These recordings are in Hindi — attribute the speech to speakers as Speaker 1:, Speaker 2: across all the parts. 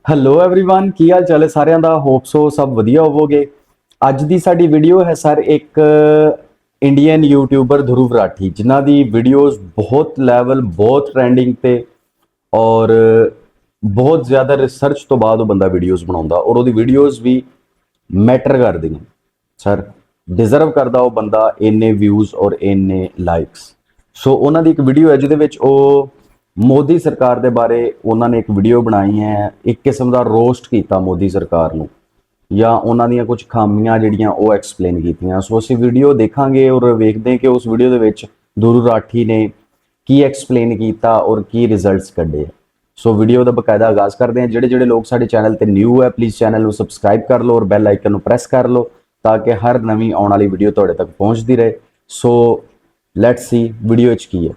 Speaker 1: ਹੈਲੋ एवरीवन ਕੀ ਹਾਲ ਚਾਲ ਹੈ ਸਾਰਿਆਂ ਦਾ ਹੋਪ ਸੋ ਸਭ ਵਧੀਆ ਹੋਵੋਗੇ। ਅੱਜ ਦੀ ਸਾਡੀ ਵੀਡੀਓ ਹੈ ਸਰ ਇੱਕ ਇੰਡੀਅਨ ਯੂਟਿਊਬਰ ਧਰੁਵ ਰਾਠੀ ਜਿਨ੍ਹਾਂ ਦੀ ਵੀਡੀਓਜ਼ ਬਹੁਤ ਲੈਵਲ ਬਹੁਤ ਟ੍ਰੈਂਡਿੰਗ ਤੇ ਔਰ ਬਹੁਤ ਜ਼ਿਆਦਾ ਰਿਸਰਚ ਤੋਂ ਬਾਅਦ ਉਹ ਬੰਦਾ ਵੀਡੀਓਜ਼ ਬਣਾਉਂਦਾ ਔਰ ਉਹਦੀ ਵੀਡੀਓਜ਼ ਵੀ ਮੈਟਰ ਕਰਦੀਆਂ ਸਰ ਡਿਜ਼ਰਵ ਕਰਦਾ ਉਹ ਬੰਦਾ ਇੰਨੇ ਵਿਊਜ਼ ਔਰ ਇੰਨੇ ਲਾਈਕਸ। ਸੋ ਉਹਨਾਂ ਦੀ ਇੱਕ ਵੀਡੀਓ ਹੈ ਜਿਹਦੇ ਵਿੱਚ ਉਹ ਮੋਦੀ ਸਰਕਾਰ ਦੇ ਬਾਰੇ ਉਹਨਾਂ ਨੇ ਇੱਕ ਵੀਡੀਓ ਬਣਾਈ ਹੈ, ਇੱਕ ਕਿਸਮ ਦਾ ਰੋਸਟ ਕੀਤਾ ਮੋਦੀ ਸਰਕਾਰ ਨੂੰ ਜਾਂ ਉਹਨਾਂ ਦੀਆਂ ਕੁਝ ਖਾਮੀਆਂ ਜਿਹੜੀਆਂ ਉਹ ਐਕਸਪਲੇਨ ਕੀਤੀਆਂ। ਸੋ ਅਸੀਂ ਵੀਡੀਓ ਦੇਖਾਂਗੇ ਔਰ ਵੇਖਦੇ ਹਾਂ ਕਿ ਉਸ ਵੀਡੀਓ ਦੇ ਵਿੱਚ ਧਰੁਵ ਰਾਠੀ ਨੇ ਕੀ ਐਕਸਪਲੇਨ ਕੀਤਾ ਔਰ ਕੀ ਰਿਜ਼ਲਟਸ ਕੱਢੇ। ਸੋ ਵੀਡੀਓ ਦਾ ਬਕਾਇਦਾ ਆਗਾਜ਼ ਕਰਦੇ ਹਾਂ। ਜਿਹੜੇ ਲੋਕ ਸਾਡੇ ਚੈਨਲ ਤੇ ਨਿਊ ਹੈ ਪਲੀਜ਼ ਚੈਨਲ ਨੂੰ ਸਬਸਕ੍ਰਾਈਬ ਕਰ ਲਓ ਔਰ ਬੈਲ ਆਈਕਨ ਨੂੰ ਪ੍ਰੈਸ ਕਰ ਲਓ ਤਾਂ ਕਿ ਹਰ ਨਵੀਂ ਆਉਣ ਵਾਲੀ ਵੀਡੀਓ ਤੁਹਾਡੇ ਤੱਕ ਪਹੁੰਚਦੀ ਰਹੇ। ਸੋ ਲੈਟਸ ਸੀ ਵੀਡੀਓ ਵਿੱਚ ਕੀ ਹੈ।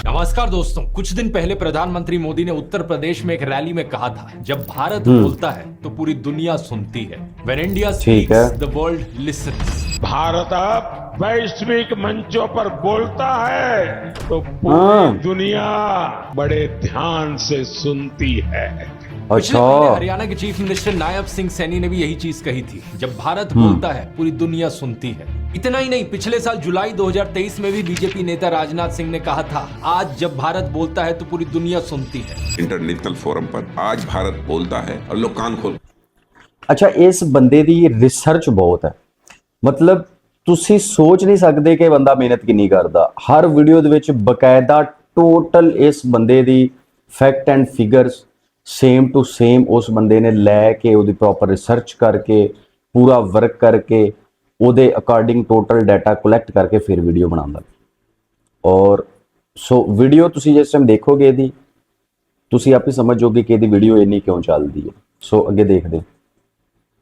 Speaker 2: नमस्कार दोस्तों, कुछ दिन पहले प्रधानमंत्री मोदी ने उत्तर प्रदेश में एक रैली में कहा था, जब भारत बोलता है तो पूरी दुनिया सुनती है। When India speaks, the world listens.
Speaker 3: Bharat अब वैश्विक मंचों पर बोलता है तो पूरी दुनिया बड़े ध्यान से सुनती है।
Speaker 2: पिछले महीने हरियाणा के चीफ मिनिस्टर नायब सिंह सैनी ने भी यही चीज कही थी, जब भारत बोलता है पूरी दुनिया सुनती है। इतना ही नहीं, पिछले साल जुलाई 2023 में भी बीजेपी नेता राजनाथ सिंह ने कहा था, आज जब भारत बोलता है तो पूरी दुनिया सुनती है।
Speaker 4: इंटरनेशनल फोरम पर आज भारत बोलता है और लोग कान खोल।
Speaker 1: अच्छा, इस बंदे दी रिसर्च बहुत है, मतलब ਤੁਸੀਂ ਸੋਚ ਨਹੀਂ ਸਕਦੇ ਕਿ ਬੰਦਾ ਮਿਹਨਤ ਕਿੰਨੀ ਕਰਦਾ। ਹਰ ਵੀਡੀਓ ਦੇ ਵਿੱਚ ਬਕਾਇਦਾ ਟੋਟਲ ਇਸ ਬੰਦੇ ਦੀ fact and figures same to same ਉਸ ਬੰਦੇ ਨੇ ਲੈ ਕੇ ਉਹਦੀ ਪ੍ਰੋਪਰ ਰਿਸਰਚ ਕਰਕੇ ਪੂਰਾ ਵਰਕ ਕਰਕੇ ਉਹਦੇ ਅਕੋਰਡਿੰਗ ਟੋਟਲ ਡਾਟਾ ਕਲੈਕਟ ਕਰਕੇ ਫਿਰ ਵੀਡੀਓ ਬਣਾਉਂਦਾ। ਔਰ ਸੋ ਵੀਡੀਓ ਤੁਸੀਂ ਜਿਸ ਟਾਈਮ ਦੇਖੋਗੇ ਇਹਦੀ ਤੁਸੀਂ ਆਪੇ ਸਮਝ ਜਾਓਗੇ ਕਿ ਇਹਦੀ ਵੀਡੀਓ ਇੰਨੀ ਕਿਉਂ ਚੱਲਦੀ ਹੈ। ਸੋ ਅੱਗੇ ਦੇਖਦੇ ਹਾਂ।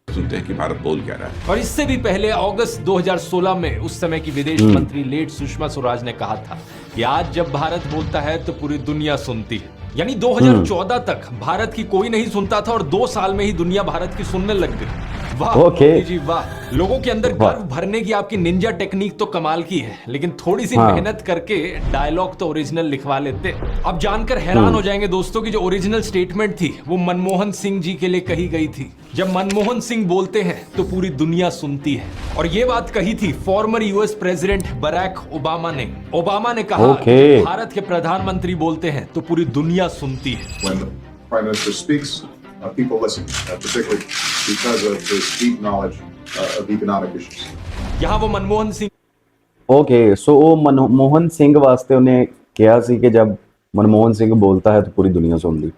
Speaker 4: सुनते हैं कि भारत बोल क्या रहा है।
Speaker 2: और इससे भी पहले अगस्त 2016 में उस समय की विदेश मंत्री लेट सुषमा स्वराज ने कहा था कि आज जब भारत बोलता है तो पूरी दुनिया सुनती है। यानी 2014 तक भारत की कोई नहीं सुनता था और 2 साल में ही दुनिया भारत की सुनने लग गई। वाह मोदी जी वाह, लोगों के अंदर गर्व भरने की आपकी निंजा टेक्निक तो कमाल की है, लेकिन थोड़ी सी मेहनत करके डायलॉग तो ओरिजिनल लिखवा लेते। अब जानकर हैरान हो जाएंगे दोस्तों कि जो ओरिजिनल स्टेटमेंट थी वो मनमोहन सिंह जी के लिए कही गई थी। जब मनमोहन सिंह बोलते हैं तो पूरी दुनिया सुनती है, और ये बात कही थी former US president Barack Obama ने। ओबामा ने कहा कि भारत के प्रधानमंत्री बोलते हैं तो पूरी दुनिया सुनती है।
Speaker 5: When the Prime Minister speaks, people listen, particularly because of his deep knowledge of economic issues.
Speaker 2: यहाँ वो मनमोहन सिंह
Speaker 1: सो वो मनमोहन सिंह वास्ते उन्हें कहा सी कि जब मनमोहन सिंह बोलता है तो पूरी दुनिया सुनती,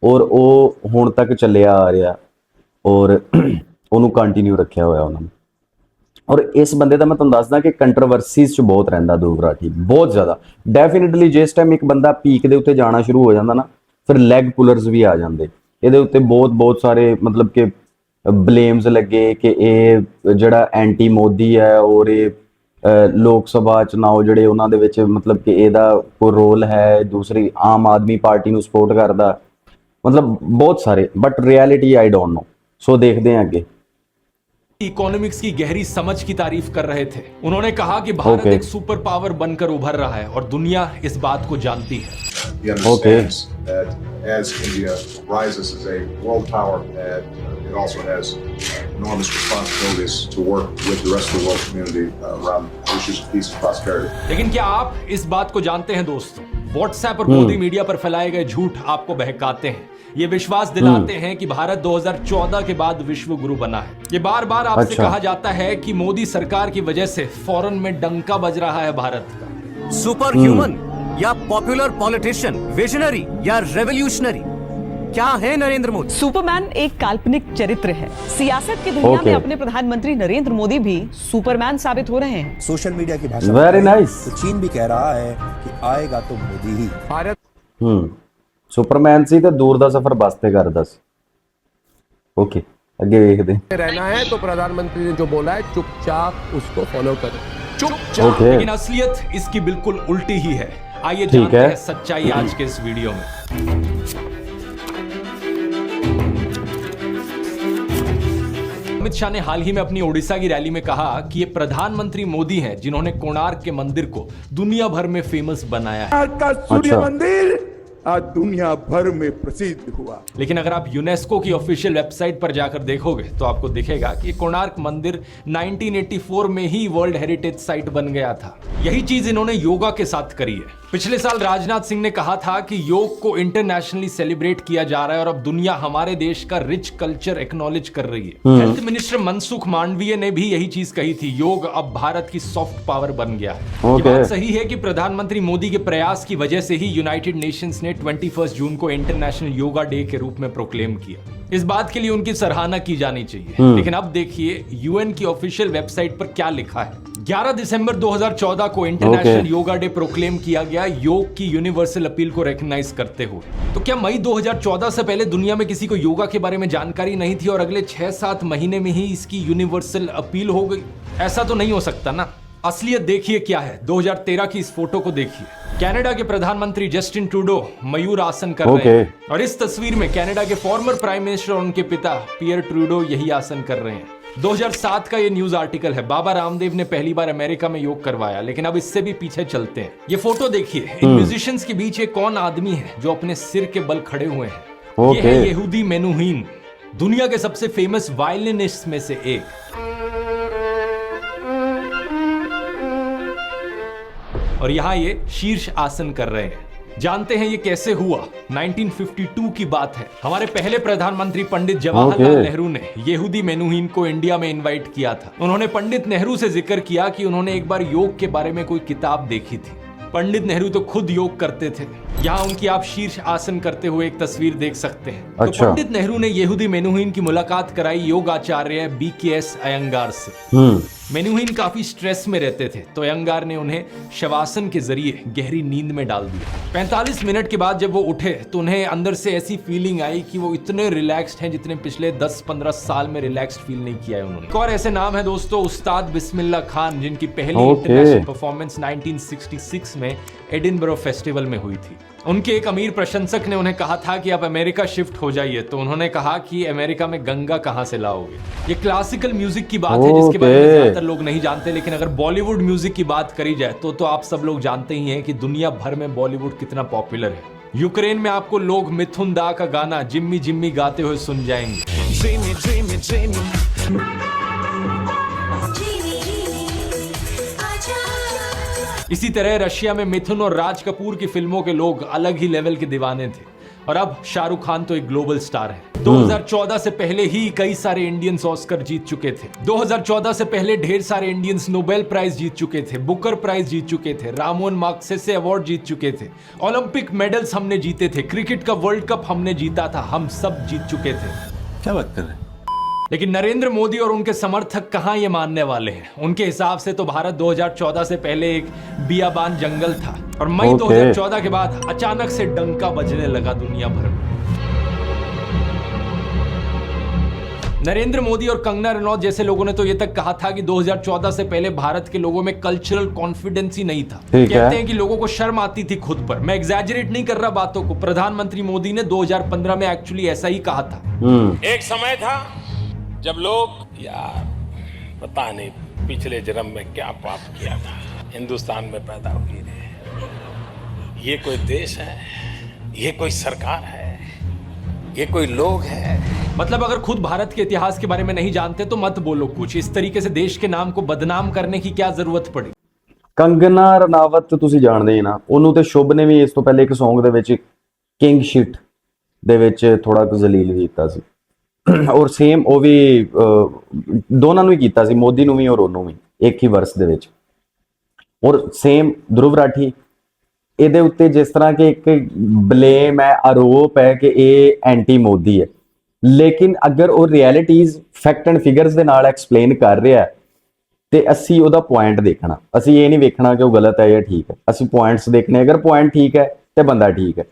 Speaker 1: और वो हुण तक चलिया आ रहा और ਉਹਨੂੰ ਕੰਟੀਨਿਊ ਰੱਖਿਆ ਹੋਇਆ ਉਹਨਾਂ ਨੇ। ਔਰ ਇਸ ਬੰਦੇ ਦਾ ਮੈਂ ਤੁਹਾਨੂੰ ਦੱਸਦਾ ਕਿ ਕੰਟਰੋਵਰਸੀਜ਼ 'ਚ ਬਹੁਤ ਰਹਿੰਦਾ ਧਰੁਵ ਰਾਠੀ, ਬਹੁਤ ਜ਼ਿਆਦਾ। ਡੈਫੀਨਿਟਲੀ ਜਿਸ ਟਾਈਮ ਇੱਕ ਬੰਦਾ ਪੀਕ ਦੇ ਉੱਤੇ ਜਾਣਾ ਸ਼ੁਰੂ ਹੋ ਜਾਂਦਾ ਨਾ ਫਿਰ ਲੈਗ ਪੁਲਰਸ ਵੀ ਆ ਜਾਂਦੇ। ਇਹਦੇ ਉੱਤੇ ਬਹੁਤ ਸਾਰੇ ਮਤਲਬ ਕਿ ਬਲੇਮਸ ਲੱਗੇ ਕਿ ਇਹ ਜਿਹੜਾ ਐਂਟੀ ਮੋਦੀ ਹੈ ਔਰ ਇਹ ਲੋਕ ਸਭਾ ਚੁਣਾਵ ਜਿਹੜੇ ਉਹਨਾਂ ਦੇ ਵਿੱਚ ਮਤਲਬ ਕਿ ਇਹਦਾ ਕੋਈ ਰੋਲ ਹੈ, ਦੂਸਰੀ ਆਮ ਆਦਮੀ ਪਾਰਟੀ ਨੂੰ ਸਪੋਰਟ ਕਰਦਾ, मतलब बहुत सारे, but reality I don't know. So देखते हैं आगे।
Speaker 2: इकोनॉमिक्स की गहरी समझ की तारीफ कर रहे थे। उन्होंने कहा कि भारत एक सुपर पावर बनकर उभर रहा है और दुनिया इस बात को जानती है।
Speaker 5: He understands that as India rises as a world power, it also has enormous responsibilities to work with the rest of the world community around issues of peace and prosperity.
Speaker 2: लेकिन क्या आप इस बात को जानते हैं दोस्तों, व्हाट्सएप और मोदी मीडिया पर फैलाए गए झूठ आपको बहकाते हैं, ये विश्वास दिलाते हैं कि भारत 2014 के बाद विश्व गुरु बना है। ये बार बार आपसे कहा जाता है कि मोदी सरकार की वजह से फॉरेन में डंका बज रहा है भारत का।
Speaker 6: सुपर ह्यूमन या पॉपुलर पॉलिटिशियन, विजनरी या रेवोल्यूशनरी, क्या है नरेंद्र मोदी?
Speaker 7: सुपरमैन एक काल्पनिक चरित्र है। सियासत की दुनिया में अपने प्रधानमंत्री नरेंद्र मोदी भी सुपरमैन साबित हो रहे हैं।
Speaker 8: सोशल मीडिया की भाषा
Speaker 1: वेरी नाइस।
Speaker 8: तो चीन भी कह रहा है कि आएगा तो मोदी ही।
Speaker 6: भारत
Speaker 1: सुपरमैन सी तो दूर दा सफर बस ते करदा सी। ओके आगे देखते हैं।
Speaker 6: रहना है तो प्रधानमंत्री ने जो बोला है चुपचाप उसको फॉलो करो,
Speaker 2: चुपचाप। लेकिन असलियत इसकी बिल्कुल उल्टी ही है। आइए जानते हैं सच्चाई आज के इस वीडियो में। अमित शाह ने हाल ही में अपनी ओडिशा की रैली में कहा कि ये प्रधानमंत्री मोदी हैं जिन्होंने कोणार्क के मंदिर को दुनिया भर में फेमस बनाया है।
Speaker 3: का सूर्य मंदिर
Speaker 8: आज दुनिया भर में प्रसिद्ध हुआ।
Speaker 2: लेकिन अगर आप यूनेस्को की ऑफिशियल वेबसाइट पर जाकर देखोगे तो आपको दिखेगा कि कोणार्क मंदिर 1984 में ही वर्ल्ड हेरिटेज साइट बन गया था। यही चीज इन्होंने योगा के साथ करी है। पिछले साल राजनाथ सिंह ने कहा था कि योग को इंटरनेशनली सेलिब्रेट किया जा रहा है और अब दुनिया हमारे देश का रिच कल्चर एक्नॉलेज कर रही है। हेल्थ मिनिस्टर मनसुख मांडवीय ने भी यही चीज कही थी, योग अब भारत की सॉफ्ट पावर बन गया है। ये बात सही है कि प्रधानमंत्री मोदी के प्रयास की वजह से ही यूनाइटेड नेशंस ने 21 जून को इंटरनेशनल योगा डे के रूप में प्रोक्लेम किया। इस बात के लिए उनकी सराहना की जानी चाहिए। लेकिन अब देखिए यूएन की ऑफिशियल वेबसाइट पर क्या लिखा है। 11 दिसंबर 2014 को इंटरनेशनल योगा डे प्रोक्लेम किया गया, योग की यूनिवर्सल अपील को रिकॉग्नाइज करते हुए। तो क्या मई 2014 से पहले दुनिया में किसी को योगा के बारे में जानकारी नहीं थी और अगले 6-7 महीने में ही इसकी यूनिवर्सल अपील हो गई? ऐसा तो नहीं हो सकता ना। असलियत देखिए क्या है। 2013 की इस फोटो को देखिए। कनाडा के प्रधानमंत्री जस्टिन ट्रूडो मयूर आसन कर रहे हैं और इस तस्वीर में कनाडा के फॉर्मर प्राइम मिनिस्टर और उनके पिता पियर ट्रूडो यही आसन कर रहे हैं। 2007 का ये न्यूज आर्टिकल है। बाबा रामदेव ने पहली बार अमेरिका में योग करवाया, लेकिन अब इससे भी पीछे चलते हैं। ये फोटो देखिए। इन म्यूजिशियंस के बीच एक कौन आदमी है जो अपने सिर के बल खड़े हुए हैं? ये है यहूदी मेनुहीन, दुनिया के सबसे फेमस वायलिनिस्ट में से एक। और यहाँ ये शीर्ष आसन कर रहे हैं। जानते हैं ये कैसे हुआ? 1952 की बात है। हमारे पहले प्रधानमंत्री पंडित जवाहरलाल नेहरू ने यहूदी मेनुहीन को इंडिया में इनवाइट किया था। उन्होंने पंडित नेहरू से जिक्र किया कि उन्होंने एक बार योग के बारे में कोई किताब देखी थी। पंडित नेहरू तो खुद योग करते थे। यहाँ उनकी आप शीर्ष आसन करते हुए एक तस्वीर देख सकते हैं। तो पंडित नेहरू ने यहूदी मेनुहीन की मुलाकात कराई योग आचार्य BKS अयंगार से। मेनुहीन काफी स्ट्रेस में रहते थे, तो अयंगार ने उन्हें शवासन के जरिए गहरी नींद में डाल दिया। 45 मिनट के बाद जब वो उठे तो उन्हें अंदर से ऐसी फीलिंग आई कि वो इतने रिलैक्स्ड हैं जितने पिछले 10-15 साल में रिलैक्स्ड फील नहीं किया है उन्होंने। और ऐसे नाम है दोस्तों, उस्ताद बिस्मिल्लाह खान, जिनकी पहली इंटरनेशनल परफॉर्मेंस 1966 में एडिनबरो फेस्टिवल में हुई थी। उनके एक अमीर प्रशंसक ने उन्हें कहा था कि आप अमेरिका शिफ्ट हो जाइए, तो उन्होंने कहा कि अमेरिका में गंगा कहां से लाओगे। ये क्लासिकल म्यूजिक की बात है जिसके बारे में ज्यादातर लोग नहीं जानते, लेकिन अगर बॉलीवुड म्यूजिक की बात करी जाए तो आप सब लोग जानते ही हैं कि दुनिया भर में बॉलीवुड कितना पॉपुलर है। यूक्रेन में आपको लोग मिथुन दा का गाना जिम्मी जिम्मी गाते हुए सुन जाएंगे। इसी तरह रशिया में मिथुन और राज कपूर की फिल्मों के लोग अलग ही लेवल के दीवाने थे। और अब शाहरुख खान तो एक ग्लोबल स्टार है। 2014 से पहले ही कई सारे इंडियंस ऑस्कर जीत चुके थे। 2014 से पहले ढेर सारे इंडियंस नोबेल प्राइज जीत चुके थे, बुकर प्राइज जीत चुके थे, रामोन माग्सेसे अवार्ड जीत चुके थे, ओलंपिक मेडल्स हमने जीते थे, क्रिकेट का वर्ल्ड कप हमने जीता था, हम सब जीत चुके थे।
Speaker 8: क्या बात कर रहे हैं?
Speaker 2: लेकिन नरेंद्र मोदी और उनके समर्थक कहां ये मानने वाले हैं? उनके हिसाब से तो भारत 2014 से पहले एक बियाबान जंगल था और मई 2014 के बाद अचानक से डंका बजने लगा दुनिया भर में। नरेंद्र मोदी और कंगना रनौत जैसे लोगों ने तो ये तक कहा था कि 2014 से पहले भारत के लोगों में कल्चरल कॉन्फिडेंस ही नहीं था। कहते हैं कि लोगों को शर्म आती थी खुद पर। मैं एग्जैजरेट नहीं कर रहा बातों को। प्रधानमंत्री मोदी ने 2015 में एक्चुअली ऐसा ही कहा था।
Speaker 3: एक समय था जब लोग, यार पता नहीं पिछले जन्म में क्या पाप किया था, हिंदुस्तान में पैदा हुई है। ये कोई देश है, ये कोई सरकार है, ये कोई लोग है।
Speaker 2: मतलब अगर खुद भारत के इतिहास के बारे में नहीं जानते तो मत बोलो कुछ। इस तरीके से देश के नाम को बदनाम करने की क्या जरूरत पड़ी?
Speaker 1: ਕੰਗਨਾ ਰਣਾਵਤ ਤੁਸੀਂ ਜਾਣਦੇ ਹੀ ਨਾ, ਉਹਨੂੰ ਤੇ ਸ਼ੁਭ ਨੇ ਵੀ ਇਸ ਤੋਂ ਪਹਿਲੇ ਇੱਕ Song ਦੇ ਵਿੱਚ ਕਿੰਗ ਸ਼ਿਟ ਦੇ ਵਿੱਚ ਥੋੜਾ ਕੁ ਜ਼ਲੀਲ ਕੀਤਾ ਸੀ। ਔਰ ਸੇਮ ਉਹ ਵੀ ਦੋਨਾਂ ਨੂੰ ਹੀ ਕੀਤਾ ਸੀ, ਮੋਦੀ ਨੂੰ ਵੀ ਔਰ ਉਹਨੂੰ ਵੀ, ਇੱਕ ਹੀ ਵਰਸ ਦੇ ਵਿੱਚ। ਔਰ ਸੇਮ ਧਰੁਵ ਰਾਠੀ ਇਹਦੇ ਉੱਤੇ ਜਿਸ ਤਰ੍ਹਾਂ ਕਿ ਇੱਕ ਬਲੇਮ ਹੈ, ਆਰੋਪ ਹੈ ਕਿ ਇਹ ਐਂਟੀ ਮੋਦੀ ਹੈ, ਲੇਕਿਨ ਅਗਰ ਉਹ ਰਿਐਲਿਟੀਜ਼ ਫੈਕਟ ਐਂਡ ਫਿਗਰਸ ਦੇ ਨਾਲ ਐਕਸਪਲੇਨ ਕਰ ਰਿਹਾ ਤੇ ਅਸੀਂ ਉਹਦਾ ਪੁਆਇੰਟ ਦੇਖਣਾ। ਅਸੀਂ ਇਹ ਨਹੀਂ ਵੇਖਣਾ ਕਿ ਉਹ ਗਲਤ ਹੈ ਜਾਂ ਠੀਕ ਹੈ, ਅਸੀਂ ਪੁਆਇੰਟਸ ਦੇਖਣੇ। ਅਗਰ ਪੁਆਇੰਟ ਠੀਕ ਹੈ ਤੇ ਬੰਦਾ ਠੀਕ ਹੈ।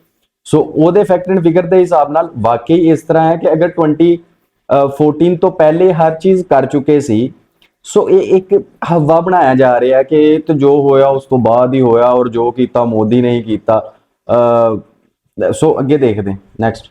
Speaker 1: ਸੋ ਉਹਦੇ ਫੈਕਟ ਐਂਡ ਫਿਗਰ ਦੇ ਹਿਸਾਬ ਨਾਲ ਵਾਕਈ ਇਸ ਤਰ੍ਹਾਂ ਹੈ ਕਿ ਅਗਰ 2014 ਤੋਂ ਪਹਿਲੇ ਹਰ ਚੀਜ਼ ਕਰ ਚੁੱਕੇ ਸੀ, ਸੋ ਇਹ ਇੱਕ ਹਵਾ ਬਣਾਇਆ ਜਾ ਰਿਹਾ ਕਿ ਤੇ ਜੋ ਹੋਇਆ ਉਸ ਤੋਂ ਬਾਅਦ ਹੀ ਹੋਇਆ ਔਰ ਜੋ ਕੀਤਾ ਮੋਦੀ ਨੇ ਹੀ ਕੀਤਾ। ਸੋ ਅੱਗੇ ਦੇਖਦੇ ਨੈਕਸਟ।